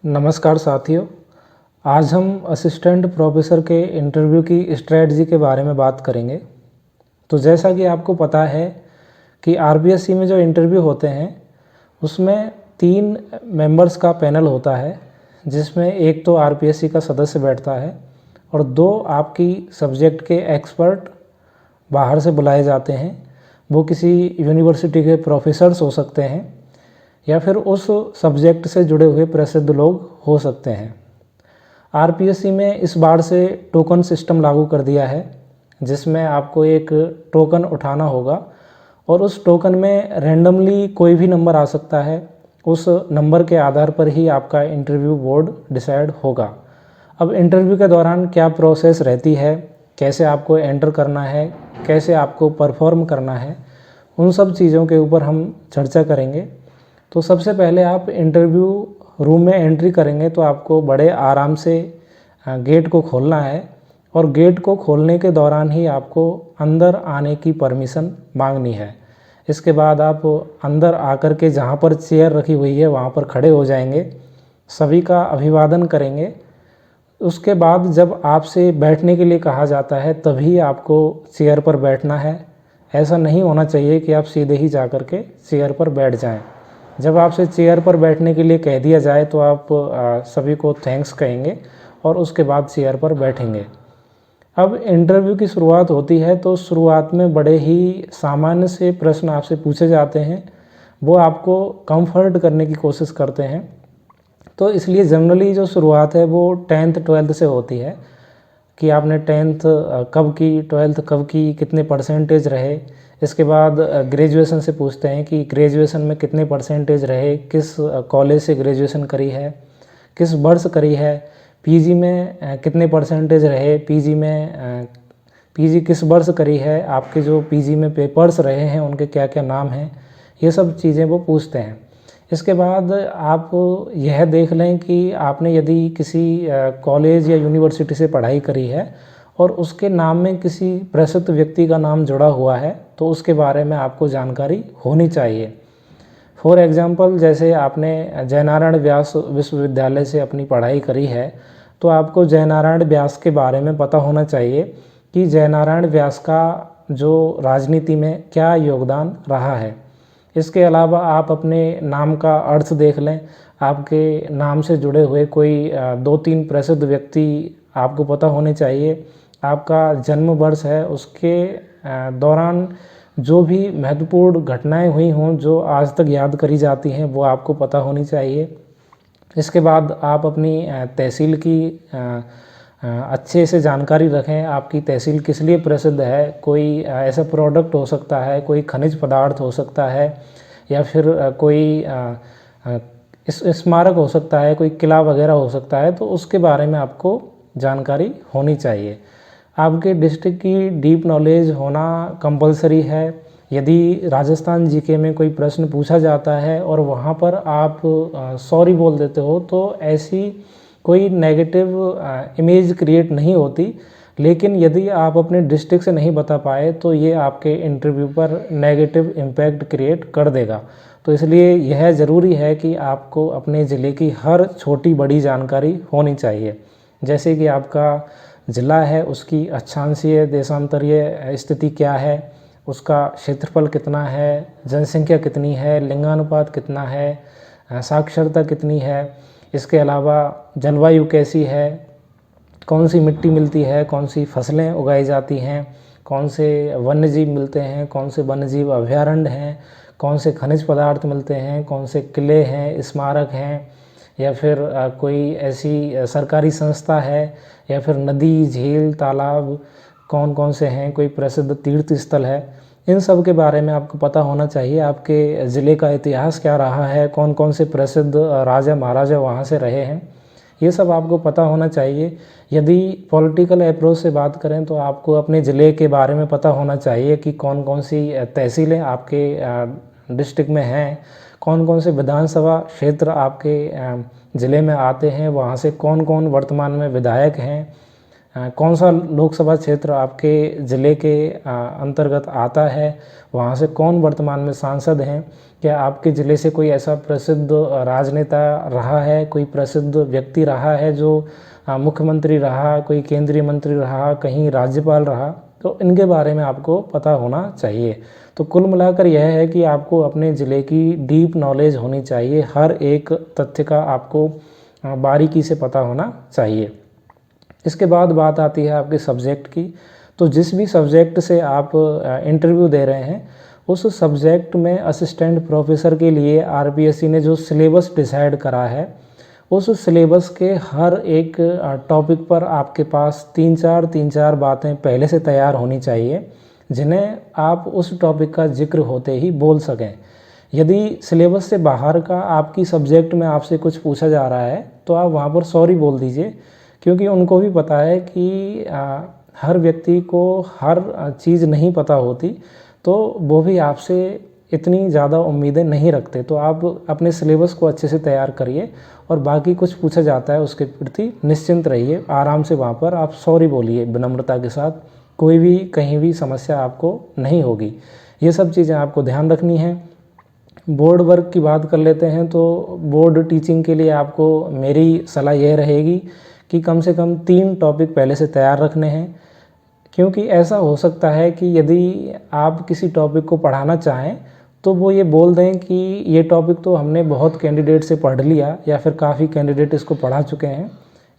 नमस्कार साथियों। आज हम असिस्टेंट प्रोफेसर के इंटरव्यू की स्ट्रेटजी के बारे में बात करेंगे। तो जैसा कि आपको पता है कि आरबीएससी में जो इंटरव्यू होते हैं उसमें 3 मेंबर्स का पैनल होता है, जिसमें एक तो आरपीएससी का सदस्य बैठता है और 2 आपकी सब्जेक्ट के एक्सपर्ट बाहर से बुलाए जाते हैं। वो किसी यूनिवर्सिटी के प्रोफेसर्स हो सकते हैं या फिर उस सब्जेक्ट से जुड़े हुए प्रसिद्ध लोग हो सकते हैं। आरपीएससी में इस बार से टोकन सिस्टम लागू कर दिया है, जिसमें आपको एक टोकन उठाना होगा और उस टोकन में रैंडमली कोई भी नंबर आ सकता है। उस नंबर के आधार पर ही आपका इंटरव्यू बोर्ड डिसाइड होगा। अब इंटरव्यू के दौरान क्या प्रोसेस रहती है, कैसे आपको एंटर करना है, कैसे आपको परफॉर्म करना है, उन सब चीज़ों के ऊपर हम चर्चा करेंगे। तो सबसे पहले आप इंटरव्यू रूम में एंट्री करेंगे तो आपको बड़े आराम से गेट को खोलना है और गेट को खोलने के दौरान ही आपको अंदर आने की परमिशन मांगनी है। इसके बाद आप अंदर आकर के जहाँ पर चेयर रखी हुई है वहाँ पर खड़े हो जाएंगे, सभी का अभिवादन करेंगे। उसके बाद जब आपसे बैठने के लिए कहा जाता है तभी आपको चेयर पर बैठना है। ऐसा नहीं होना चाहिए कि आप सीधे ही जा कर के चेयर पर बैठ जाएं। जब आपसे चेयर पर बैठने के लिए कह दिया जाए तो आप सभी को थैंक्स कहेंगे और उसके बाद चेयर पर बैठेंगे। अब इंटरव्यू की शुरुआत होती है तो शुरुआत में बड़े ही सामान्य से प्रश्न आपसे पूछे जाते हैं। वो आपको कंफर्ट करने की कोशिश करते हैं। तो इसलिए जनरली जो शुरुआत है वो 10th 12th से होती है कि आपने 10th कब की, 12th कब की, कितने परसेंटेज रहे। इसके बाद ग्रेजुएशन से पूछते हैं कि ग्रेजुएशन में कितने परसेंटेज रहे, किस कॉलेज से ग्रेजुएशन करी है, किस वर्ष करी है, पीजी में कितने परसेंटेज रहे, पीजी किस वर्ष करी है, आपके जो पीजी में पेपर्स रहे हैं उनके क्या क्या नाम हैं, ये सब चीज़ें वो पूछते हैं। इसके बाद आप यह देख लें कि आपने यदि किसी कॉलेज या यूनिवर्सिटी से पढ़ाई करी है और उसके नाम में किसी प्रसिद्ध व्यक्ति का नाम जुड़ा हुआ है तो उसके बारे में आपको जानकारी होनी चाहिए। फॉर एग्ज़ाम्पल, जैसे आपने जयनारायण व्यास विश्वविद्यालय से अपनी पढ़ाई करी है तो आपको जयनारायण व्यास के बारे में पता होना चाहिए कि जयनारायण व्यास का जो राजनीति में क्या योगदान रहा है। इसके अलावा आप अपने नाम का अर्थ देख लें। आपके नाम से जुड़े हुए कोई 2-3 प्रसिद्ध व्यक्ति आपको पता होने चाहिए। आपका जन्म वर्ष है, उसके दौरान जो भी महत्वपूर्ण घटनाएं हुई हों जो आज तक याद करी जाती हैं वो आपको पता होनी चाहिए। इसके बाद आप अपनी तहसील की अच्छे से जानकारी रखें। आपकी तहसील किस लिए प्रसिद्ध है, कोई ऐसा प्रोडक्ट हो सकता है, कोई खनिज पदार्थ हो सकता है या फिर कोई स्मारक हो सकता है, कोई किला वगैरह हो सकता है, तो उसके बारे में आपको जानकारी होनी चाहिए। आपके डिस्ट्रिक्ट की डीप नॉलेज होना कंपलसरी है। यदि राजस्थान जीके में कोई प्रश्न पूछा जाता है और वहाँ पर आप सॉरी बोल देते हो तो ऐसी कोई नेगेटिव इमेज क्रिएट नहीं होती, लेकिन यदि आप अपने डिस्ट्रिक्ट से नहीं बता पाए तो ये आपके इंटरव्यू पर नेगेटिव इम्पैक्ट क्रिएट कर देगा। तो इसलिए यह ज़रूरी है कि आपको अपने ज़िले की हर छोटी बड़ी जानकारी होनी चाहिए। जैसे कि आपका ज़िला है, उसकी अक्षांशीय देशांतरीय स्थिति क्या है, उसका क्षेत्रफल कितना है, जनसंख्या कितनी है, लिंगानुपात कितना है, साक्षरता कितनी है। इसके अलावा जलवायु कैसी है, कौन सी मिट्टी मिलती है, कौन सी फसलें उगाई जाती हैं, कौन से वन्यजीव मिलते हैं, कौन से वन्यजीव अभयारण्य हैं, कौन से खनिज पदार्थ मिलते हैं, कौन से किले हैं, स्मारक हैं, या फिर कोई ऐसी सरकारी संस्था है, या फिर नदी, झील, तालाब कौन कौन से हैं, कोई प्रसिद्ध तीर्थ स्थल है। इन सब के बारे में आपको पता होना चाहिए। आपके ज़िले का इतिहास क्या रहा है, कौन कौन से प्रसिद्ध राजा महाराजा वहाँ से रहे हैं, ये सब आपको पता होना चाहिए। यदि पॉलिटिकल अप्रोच से बात करें तो आपको अपने ज़िले के बारे में पता होना चाहिए कि कौन कौन सी तहसीलें आपके डिस्ट्रिक्ट में हैं, कौन कौन से विधानसभा क्षेत्र आपके ज़िले में आते हैं, वहाँ से कौन कौन वर्तमान में विधायक हैं, कौन सा लोकसभा क्षेत्र आपके ज़िले के अंतर्गत आता है, वहाँ से कौन वर्तमान में सांसद हैं, क्या आपके ज़िले से कोई ऐसा प्रसिद्ध राजनेता रहा है, कोई प्रसिद्ध व्यक्ति रहा है जो मुख्यमंत्री रहा, कोई केंद्रीय मंत्री रहा, कहीं राज्यपाल रहा, तो इनके बारे में आपको पता होना चाहिए। तो कुल मिलाकर यह है कि आपको अपने ज़िले की डीप नॉलेज होनी चाहिए, हर एक तथ्य का आपको बारीकी से पता होना चाहिए। इसके बाद बात आती है आपके सब्जेक्ट की। तो जिस भी सब्जेक्ट से आप इंटरव्यू दे रहे हैं, उस सब्जेक्ट में असिस्टेंट प्रोफेसर के लिए आरपीएससी ने जो सिलेबस डिसाइड करा है, उस सिलेबस के हर एक टॉपिक पर आपके पास तीन चार बातें पहले से तैयार होनी चाहिए, जिन्हें आप उस टॉपिक का जिक्र होते ही बोल सकें। यदि सिलेबस से बाहर का आपकी सब्जेक्ट में आपसे कुछ पूछा जा रहा है, तो आप वहाँ पर सॉरी बोल दीजिए, क्योंकि उनको भी पता है कि हर व्यक्ति को हर चीज़ नहीं पता होती, तो वो भी आपसे इतनी ज़्यादा उम्मीदें नहीं रखते। तो आप अपने सिलेबस को अच्छे से तैयार करिए और बाकी कुछ पूछा जाता है उसके प्रति निश्चिंत रहिए, आराम से वहाँ पर आप सॉरी बोलिए विनम्रता के साथ, कोई भी कहीं भी समस्या आपको नहीं होगी। ये सब चीज़ें आपको ध्यान रखनी है। बोर्ड वर्क की बात कर लेते हैं। तो बोर्ड टीचिंग के लिए आपको मेरी सलाह यह रहेगी कि कम से कम 3 टॉपिक पहले से तैयार रखने हैं, क्योंकि ऐसा हो सकता है कि यदि आप किसी टॉपिक को पढ़ाना चाहें तो वो ये बोल दें कि ये टॉपिक तो हमने बहुत कैंडिडेट से पढ़ लिया, या फिर काफ़ी कैंडिडेट इसको पढ़ा चुके हैं,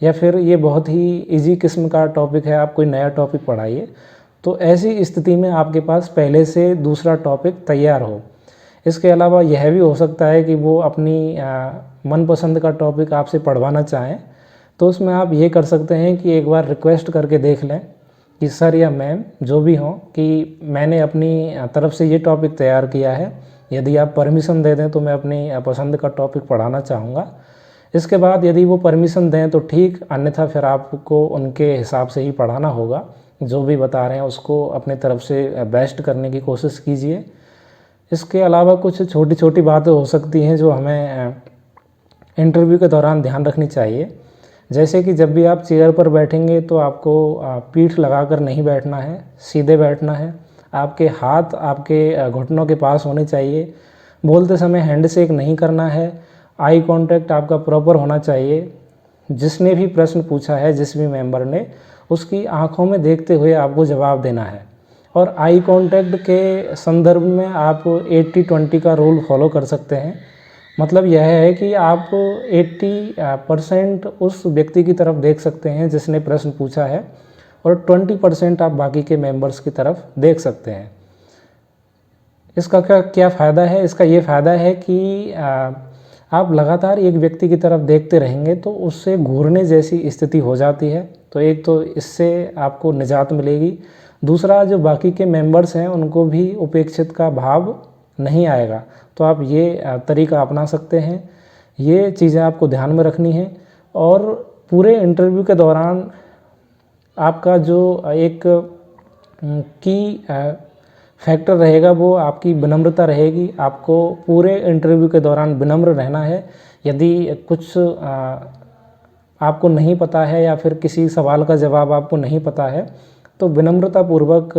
या फिर ये बहुत ही इजी किस्म का टॉपिक है, आप कोई नया टॉपिक पढ़ाइए। तो ऐसी स्थिति में आपके पास पहले से दूसरा टॉपिक तैयार हो। इसके अलावा यह भी हो सकता है कि वो अपनी मनपसंद का टॉपिक आपसे पढ़वाना चाहें, तो उसमें आप ये कर सकते हैं कि एक बार रिक्वेस्ट करके देख लें कि सर या मैम जो भी हों, कि मैंने अपनी तरफ से ये टॉपिक तैयार किया है, यदि आप परमिशन दे दें तो मैं अपनी पसंद का टॉपिक पढ़ाना चाहूँगा। इसके बाद यदि वो परमिशन दें तो ठीक, अन्यथा फिर आपको उनके हिसाब से ही पढ़ाना होगा। जो भी बता रहे हैं उसको अपने तरफ से बेस्ट करने की कोशिश कीजिए। इसके अलावा कुछ छोटी छोटी बातें हो सकती हैं जो हमें इंटरव्यू के दौरान ध्यान रखनी चाहिए। जैसे कि जब भी आप चेयर पर बैठेंगे तो आपको पीठ लगाकर नहीं बैठना है, सीधे बैठना है। आपके हाथ आपके घुटनों के पास होने चाहिए। बोलते समय हैंडशेक नहीं करना है। आई कांटेक्ट आपका प्रॉपर होना चाहिए। जिसने भी प्रश्न पूछा है, जिस भी मेंबर ने, उसकी आंखों में देखते हुए आपको जवाब देना है। और आई कांटेक्ट के संदर्भ में आप 80-20 का रूल फॉलो कर सकते हैं। मतलब यह है कि आप 80% उस व्यक्ति की तरफ देख सकते हैं जिसने प्रश्न पूछा है, और 20% आप बाकी के मेंबर्स की तरफ देख सकते हैं। इसका क्या फ़ायदा है? इसका ये फ़ायदा है कि आप लगातार एक व्यक्ति की तरफ देखते रहेंगे तो उससे घूरने जैसी स्थिति हो जाती है। तो एक तो इससे आपको निजात मिलेगी। दूसरा, जो बाकी के मेंबर्स हैं उनको भी उपेक्षित का भाव नहीं आएगा। तो आप ये तरीका अपना सकते हैं। ये चीज़ें आपको ध्यान में रखनी है। और पूरे इंटरव्यू के दौरान आपका जो एक की फैक्टर रहेगा वो आपकी विनम्रता रहेगी। आपको पूरे इंटरव्यू के दौरान विनम्र रहना है। यदि कुछ आपको नहीं पता है या फिर किसी सवाल का जवाब आपको नहीं पता है, तो विनम्रतापूर्वक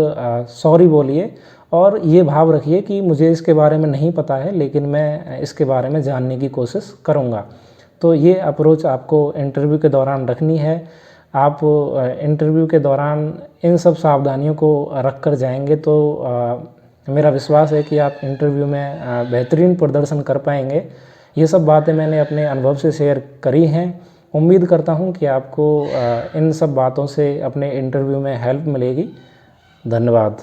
सॉरी बोलिए और ये भाव रखिए कि मुझे इसके बारे में नहीं पता है, लेकिन मैं इसके बारे में जानने की कोशिश करूँगा। तो ये अप्रोच आपको इंटरव्यू के दौरान रखनी है। आप इंटरव्यू के दौरान इन सब सावधानियों को रख कर जाएंगे तो मेरा विश्वास है कि आप इंटरव्यू में बेहतरीन प्रदर्शन कर पाएंगे। ये सब बातें मैंने अपने अनुभव से शेयर करी हैं। उम्मीद करता हूँ कि आपको इन सब बातों से अपने इंटरव्यू में हेल्प मिलेगी। धन्यवाद।